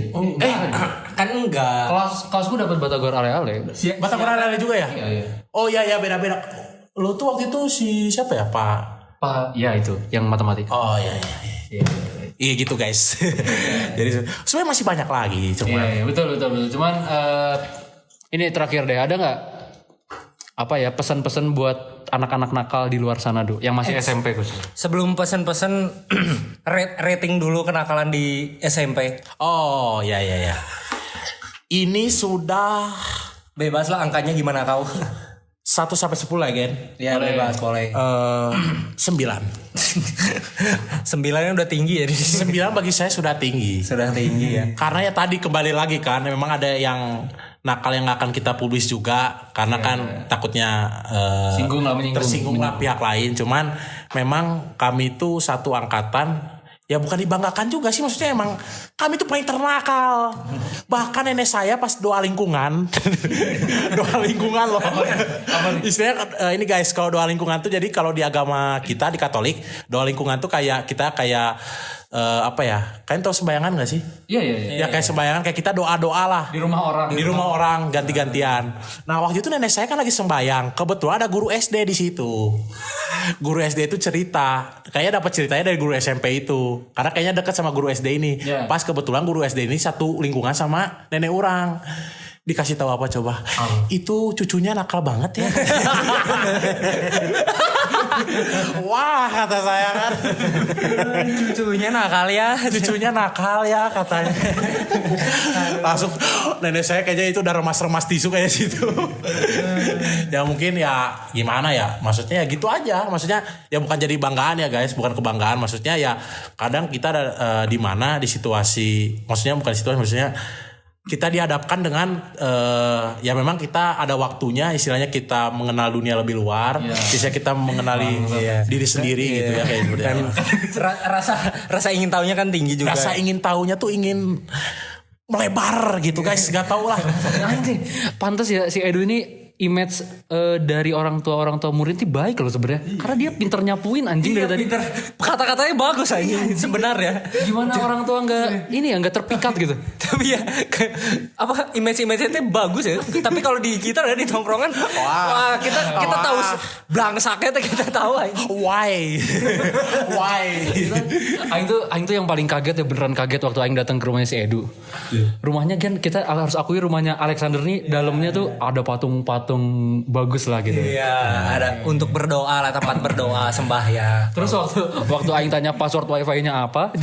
Kan enggak. Kelasku dapat batagor ale-ale. Batagor ale juga ya? Iya. Oh iya beda-beda. Lu tuh waktu itu si siapa ya, Pak? Ya itu yang matematika. Oh iya. Iya gitu guys. Jadi sebenarnya masih banyak lagi cuma. Iya, betul. Cuman ini terakhir deh, ada nggak apa ya pesan-pesan buat anak-anak nakal di luar sana yang masih SMP khusus? Sebelum pesen-pesen rating dulu kenakalan di SMP. Oh iya. Ini sudah Bebas lah angkanya gimana kau? 1 sampai 10 ya, Gen? Ya bebas boleh. 9. 9-nya udah tinggi ya di sini. 9 bagi saya sudah tinggi. Sudah tinggi ya. Karena ya tadi kembali lagi kan, memang ada yang nakal yang gak akan kita publis juga karena kan takutnya Singgung lah, menyinggung. tersinggung lah pihak lain. Cuman memang kami itu satu angkatan, ya bukan dibanggakan juga sih, maksudnya emang kami tuh paling ternakal. Bahkan nenek saya pas doa lingkungan doa lingkungan loh. Istilahnya ini guys, kalau doa lingkungan tuh jadi kalau di agama kita di Katolik, doa lingkungan tuh kayak kita apa ya? Kalian tahu sembayangan gak sih? Iya. Ya kayak sembayangan, kayak kita doa-doa lah. Di rumah orang. Di rumah orang ganti-gantian. Nah waktu itu nenek saya kan lagi sembayang. Kebetulan ada guru SD di situ. Guru SD itu cerita. Kayaknya dapat ceritanya dari guru SMP itu. Karena kayaknya dekat sama guru SD ini. Yeah. Pas kebetulan guru SD ini satu lingkungan sama nenek orang. Dikasih tahu apa coba? Itu cucunya nakal banget ya. Wah kata saya kan. Cucunya nakal ya. Cucunya nakal ya katanya. Langsung nenek saya kayaknya itu udah remas-remas tisu kayak situ. Ya mungkin ya gimana ya, maksudnya ya gitu aja. Maksudnya ya bukan jadi banggaan ya guys, bukan kebanggaan. Maksudnya ya kadang kita ada di mana di situasi, maksudnya bukan situasi, maksudnya kita dihadapkan dengan ya memang kita ada waktunya, istilahnya kita mengenal dunia lebih luar, bisa kita mengenali diri sendiri gitu ya kayak gitu. Dan rasa ingin tahunya kan tinggi juga. Rasa ingin tahunya tuh ingin melebar gitu guys, gak tau lah. Anjing, pantas ya si Edu ini image dari orang tua murid itu baik loh sebenarnya. Karena dia pinter nyapuin anjing dari tadi. Kata-katanya bagus aja sebenarnya. Gimana orang tua nggak ini ya nggak terpikat gitu. Tapi ya apa image-image itu bagus ya. Tapi kalau di kita ada di tongkrongan, wah kita tahu blangsaknya kita tahu aja. Why? Aing tuh yang paling kaget ya, beneran kaget waktu Aing datang ke rumahnya si Edu. Rumahnya kan kita harus akui rumahnya Alexander nih dalamnya tuh ada patung bagus lah gitu. Iya, ada untuk berdoa lah, tempat berdoa, sembahyang. Terus waktu Aing tanya password wifi-nya apa?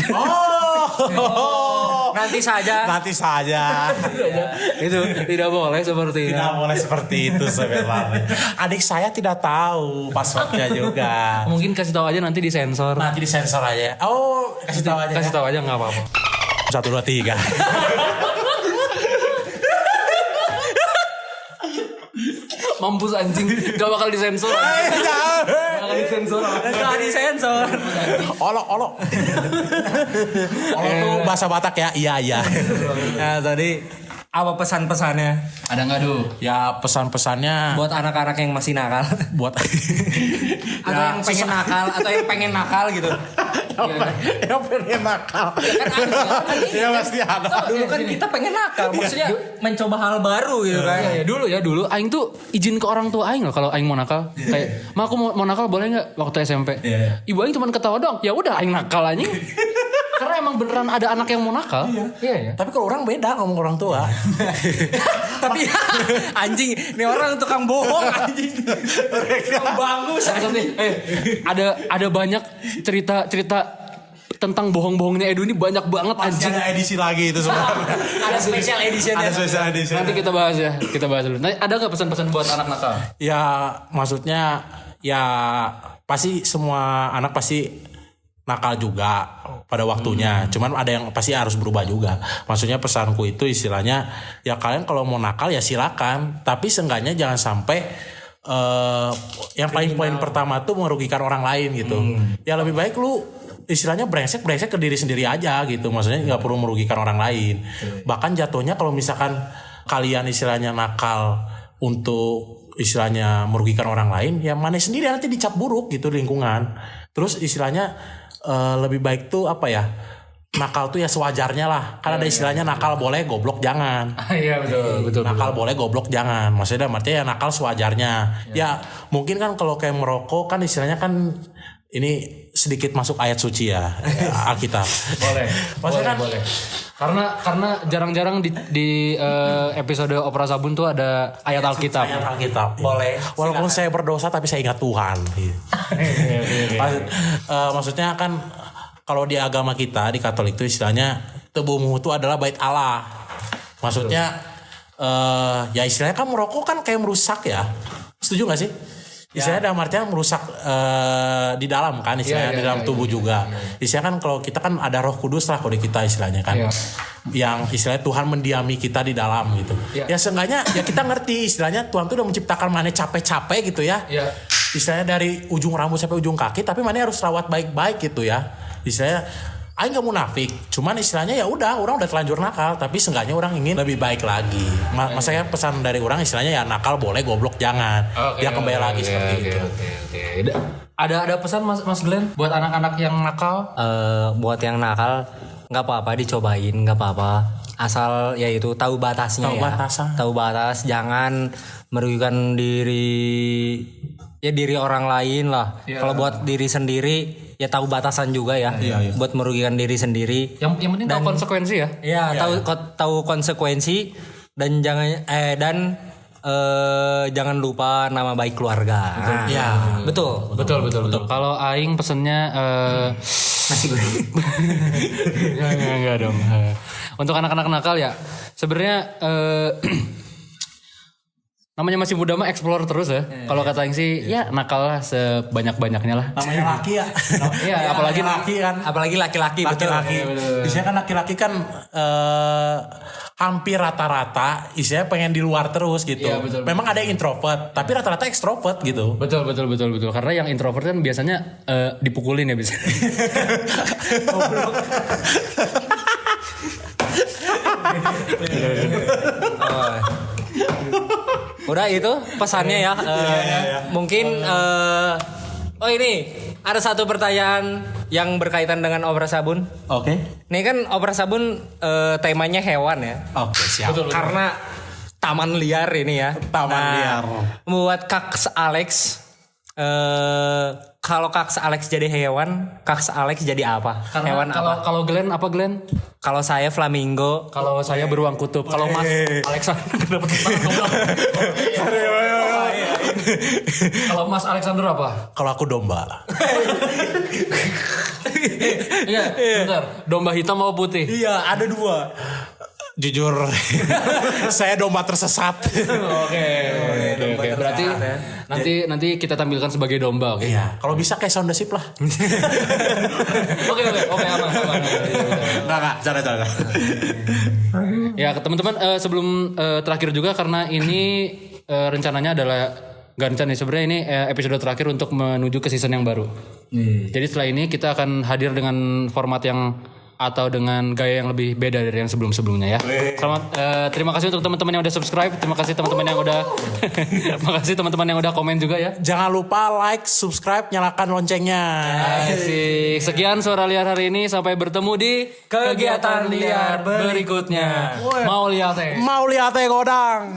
Nanti saja. Itu tidak boleh seperti itu. Tidak boleh seperti itu sebenarnya. Adik saya tidak tahu passwordnya juga. Mungkin kasih tahu aja nanti disensor. Nanti disensor aja. Oh, kasih tahu aja. Kasih tahu aja nggak apa-apa. 1, 2, 3. Mampus anjing, gak bakal disensor. Gak disensor. Olok tuh bahasa Batak ya. Iya. Nah tadi apa pesan-pesannya Ada nggak Duh? Ya pesan-pesannya buat anak-anak yang masih nakal? buat Atau yang pengen nakal, atau yang pengen nakal gitu. yang pengen nakal. Ya pasti ada. Dulu kan kita pengen nakal, maksudnya mencoba hal baru gitu kan. Ya dulu Aing tuh izin ke orang tua Aing loh kalau Aing mau nakal. Kayak, "Ma aku mau nakal boleh nggak?" Waktu SMP. Ibu Aing cuma ketawa dong. Ya udah Aing nakal anjing. Karena emang beneran ada anak yang mau nakal. Iya. Tapi kalau orang beda ngomong orang tua. Tapi anjing, ini orang tukang bohong anjing. Tukang bagus. Ada banyak cerita tentang bohong-bohongnya Edu ini banyak banget anjing. Ada edisi lagi itu sebenarnya. Ada special edition. Nanti kita bahas ya. Kita bahas dulu. Nah, ada nggak pesan-pesan buat anak nakal? Ya maksudnya ya pasti semua anak pasti nakal juga pada waktunya. Cuman ada yang pasti harus berubah juga. Maksudnya pesanku itu istilahnya ya kalian kalau mau nakal ya silakan. Tapi seenggaknya jangan sampai yang paling poin pertama tuh merugikan orang lain gitu. Ya lebih baik lu istilahnya brengsek ke diri sendiri aja gitu. Maksudnya nggak perlu merugikan orang lain. Bahkan jatuhnya kalau misalkan kalian istilahnya nakal untuk istilahnya merugikan orang lain, ya mana sendiri nanti dicap buruk gitu lingkungan. Terus istilahnya lebih baik tuh apa ya? nakal tuh ya sewajarnya lah. Kan ada istilahnya nakal boleh, goblok jangan. Iya betul. Nakal boleh, goblok jangan. Maksudnya artinya ya nakal sewajarnya. Ya mungkin kan kalau kayak merokok kan istilahnya kan ini sedikit masuk ayat suci ya Alkitab. Boleh. Maksudnya boleh. Karena jarang-jarang di episode Opera Sabun tuh ada ayat Alkitab. Ayat Alkitab. Boleh. Walaupun saya berdosa tapi saya ingat Tuhan. Maksudnya kan kalau di agama kita di Katolik itu istilahnya tubuhmu itu adalah bait Allah. Maksudnya ya istilahnya kan merokok kan kayak merusak ya. Setuju gak sih? Istilahnya dalam artian merusak di dalam kan istilahnya di dalam tubuh juga. Istilahnya kan kalau kita kan ada Roh Kudus lah kalau di kita istilahnya kan. Yang istilahnya Tuhan mendiami kita di dalam gitu. Ya seenggaknya ya kita ngerti istilahnya Tuhan tuh udah menciptakan mana capek-capek gitu ya. Istilahnya dari ujung rambut sampai ujung kaki tapi mana harus rawat baik-baik gitu ya. Istilahnya Aing gak munafik, cuman istilahnya ya udah orang udah telanjur nakal, tapi seenggaknya orang ingin lebih baik lagi. Masanya pesan dari orang istilahnya ya nakal boleh, goblok jangan. Ya kembali lagi seperti itu. Ada pesan Mas Glenn buat anak-anak yang nakal? Buat yang nakal nggak apa-apa dicobain, nggak apa-apa. Asal ya itu tahu batasnya tahu batas, jangan merugikan diri orang lain lah. Kalau buat diri sendiri ya tahu batasan juga ya. Buat merugikan diri sendiri. Yang penting tahu konsekuensi ya. Tahu konsekuensi dan jangan lupa nama baik keluarga. Betul. Kalau aing pesennya nasi goreng. Enggak dong. Untuk anak-anak nakal ya sebenarnya namanya masih muda mah explore terus ya. Kalau kata Aing sih ya nakal lah sebanyak-banyaknya lah. Namanya laki ya. Iya, apalagi laki kan. Apalagi laki-laki. Biasanya kan laki-laki kan hampir rata-rata istilahnya pengen di luar terus gitu. Iya, betul. Memang ada yang introvert, tapi rata-rata ekstrovert gitu. Betul. Karena yang introvert kan biasanya dipukulin ya bisa. Udah itu pesannya ya. Mungkin oh ini ada satu pertanyaan yang berkaitan dengan Opera Sabun. Oke. Ini kan Opera Sabun temanya hewan ya. Oke, siap. Betul. Karena taman liar ini ya. Taman liar. Buat Kaks Alex kalau Kaks Alex jadi hewan, Kaks Alex jadi apa? Hewan apa? Kalau Glenn apa Glenn? Kalau saya flamingo. Kalau saya beruang kutub. Kalau Mas Alexander kenapa Kalau Mas Alexander apa? Kalau aku domba. Iya, bentar. Domba hitam mau putih? Iya, ada dua. Jujur, saya domba tersesat. Oke. Berarti nanti kita tampilkan sebagai domba, oke? Iya. Kalau bisa kayak sound the ship lah. Oke, aman. Enggak, cara. Ya, teman-teman sebelum terakhir juga karena ini rencananya adalah gak rencana sebenarnya ini episode terakhir untuk menuju ke season yang baru. Jadi setelah ini kita akan hadir dengan format yang atau dengan gaya yang lebih beda dari yang sebelum-sebelumnya ya. Selamat terima kasih untuk teman-teman yang udah subscribe, terima kasih teman-teman yang udah makasih teman-teman yang udah komen juga ya. Jangan lupa like, subscribe, nyalakan loncengnya. Asik. Sekian suara liar hari ini, sampai bertemu di Kegiatan liar berikutnya. Mau lihat Mau lihat godang.